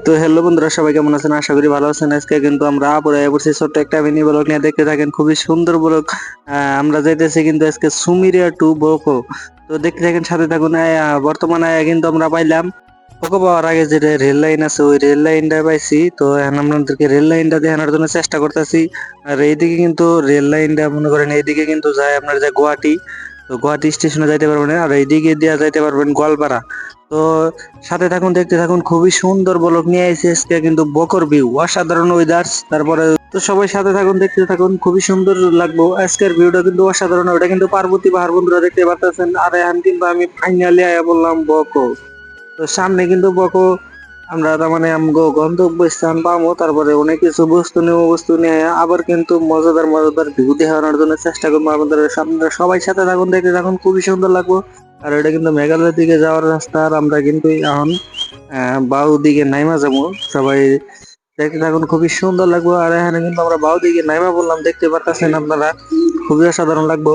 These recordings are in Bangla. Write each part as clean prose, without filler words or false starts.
তো হ্যালো বন্ধুরা, সবাই কেমন আছেন? আশা করি ভালো আছেন। আজকে কিন্তু আমরা আবার পড়ছি ছোট্ট একটা মিনি ব্লগ নিয়ে। দেখতে থাকেন, খুবই সুন্দর ব্লগ। আমরা যাইতেছি কিন্তু আজকে সুমিরিয়া টু বকো। তো দেখতে থাকেন, সাথে থাকুন। বর্তমানে কিন্তু আমরা পাইলাম বকো পাওয়ার আগে যে রেল লাইন আছে, ওই রেল লাইনটা পাইছি। তো এখন আপনাদেরকে রেল লাইনটা দেখানোর জন্য চেষ্টা করতেছি। আর এইদিকে কিন্তু রেল লাইনটা মনে করেন এইদিকে কিন্তু যায় আপনার যে গুয়াহাটি। তো গুয়াহাটি স্টেশনে যাইতে পারবেন, আর এইদিকে দিয়ে যাইতে পারবেন গোয়ালপাড়া। তো সাথে থাকুন, দেখতে থাকুন। খুবই সুন্দর ব্লগ নিয়ে আইছে আজকে কিন্তু বকর ভিউ, অসাধারণ ওয়েদার্স। তারপরে তো সবাই সাথে থাকুন, দেখতে থাকুন। খুবই সুন্দর লাগবো আজকের ভিউটা, কিন্তু অসাধারণ। ওটা কিন্তু পার্বতী পাহাড়, বন্ধুরা দেখতে পারতেছেন। আর এখন কিন্তু আমি ফাইনালি আয়া বললাম বকো। তো সামনে কিন্তু বকো আমরা তার মানে আমগো গন্তব্য স্থান পাবো। তারপরে অনেক কিছু বস্তু নেবো, বস্তু নিয়ে আবার কিন্তু মজাদার মজাদার ভিউ দেখানোর জন্য চেষ্টা করবো আমাদের। আপনারা সবাই সাথে থাকুন, দেখতে থাকুন। খুবই সুন্দর লাগবো। আর এটা কিন্তু মেঘালয়ের দিকে যাওয়ার রাস্তা। আর আমরা কিন্তু এখন বাউ দিকে নাইমা যাবো। সবাই দেখতে থাকুন, খুবই সুন্দর লাগবো। আর এখানে কিন্তু আমরা বাউ দিকে নাইমা বললাম, দেখতে পারতেছেন আপনারা। খুবই অসাধারণ লাগবো।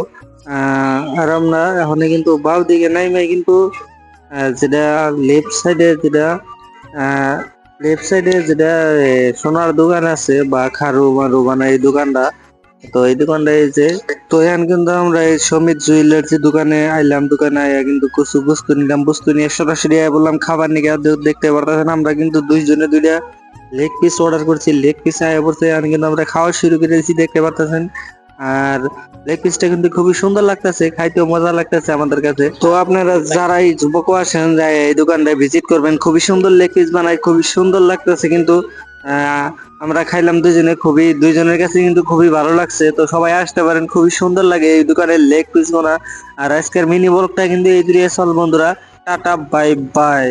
আর আমরা এখন কিন্তু বাউ দিকে নাইমাই কিন্তু যেটা লেফট সাইডে যেটা লেফট সাইডে যেটা সোনার দোকান আছে বা খারু মারু মানে এই দোকানটা। তো এই দোকানটা এই যে, তো এখন কিন্তু আমরা এই সমিত জুয়েলার্স দোকানে আইলাম। দোকানে আইয়া কিন্তু কিছু বস্তু নিলাম, বস্তু নিয়ে সরাসরি আইয়া বললাম খাবার নিয়ে। দেখতে পারতেছেন আমরা কিন্তু দুইজনে দুইটা লেগ পিস অর্ডার করছি। লেগ পিস আইয়া পড়ছে, এখন কিন্তু আমরা খাওয়া শুরু করে দিয়েছি, দেখতে পারতেছেন। আর লেগ পিসটা কিন্তু খুবই সুন্দর লাগতেছে, খাইতেও মজা লাগতেছে আমাদের কাছে। তো আপনারা যারা এই যুবক আসেন, যায় এই দোকানটায় ভিজিট করবেন। খুবই সুন্দর লেগ পিস বানায়, খুবই সুন্দর লাগতেছে কিন্তু। আহ আমরা খাইলাম দুজনে, খুবই দুইজনের কাছে কিন্তু খুবই ভালো লাগছে। তো সবাই আসতে পারেন, খুবই সুন্দর লাগে এই দোকানের লেগ পিস গুলা। আর আজকের মিনি ব্লগটা কিন্তু এই জুড়ে চল বন্ধুরা। Tata, bye bye.